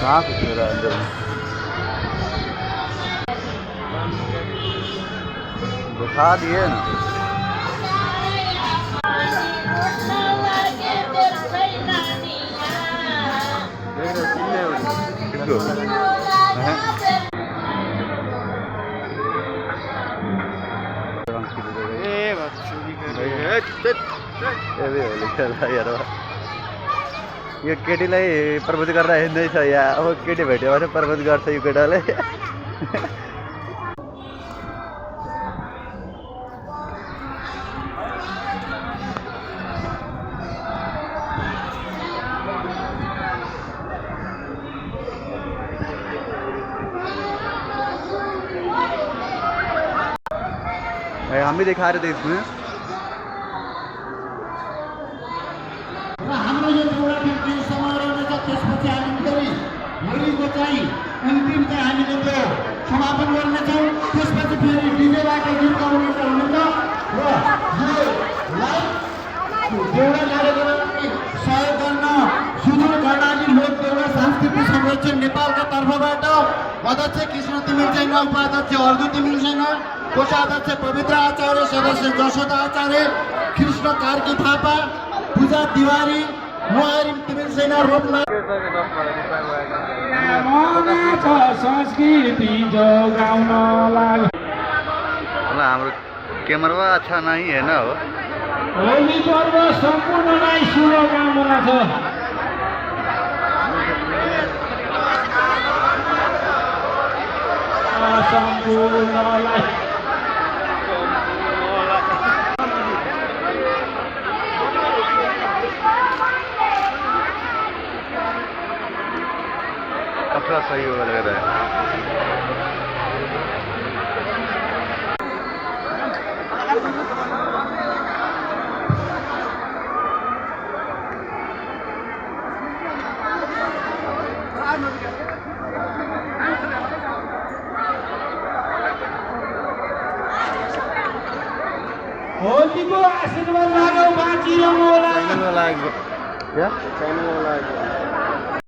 कहाँ कुछ मेरा अंदर दिखा दिए ना। यो केटीलाई प्रपोज गर्दा हिँड्दैछ या अब केटी भेट्यो भने प्रपोज गर्छ यो केटाले। हम भी दिखा रहे थे इसमें। हाम्रो यो एउटा व्यक्ति समारोह छ, त्यसपछि हामी फेरि होलीको चाहिँ अन्तिम चाहिँ हामीले त्यो समापन गर्नेछौँ। त्यसपछि फेरि डिजेबाट गीत गाउने हुनेछ र यो लाइभ देउडा कार्यक्रमलाई सहयोग गर्न सुदूर कर्णाली लोक देउडा सांस्कृतिक संरक्षण नेपालका तर्फबाट अध्यक्ष कृष्ण तिमिल छैन, उपाध्यक्ष अर्जु तिमिल छैन, कोषाध्यक्ष पवित्र आचार्य, सदस्य जसोदा आचार्य, कृष्ण कार्की थापा, पूजा तिवारी, मोहरिम तिमिल छैन, रोपना संस्कृति जोगाउन लागि हाम्रो क्यामेरा अच्छा नहीं है ना हो। होली पर्व सम्पूर्णलाई शुभकामना छ। सम्पूर्णलाई कपड़ा सही हो लग रहा है। होलीको आशीर्वाद लाग्यो, बाँचिरहनु होला। क्या?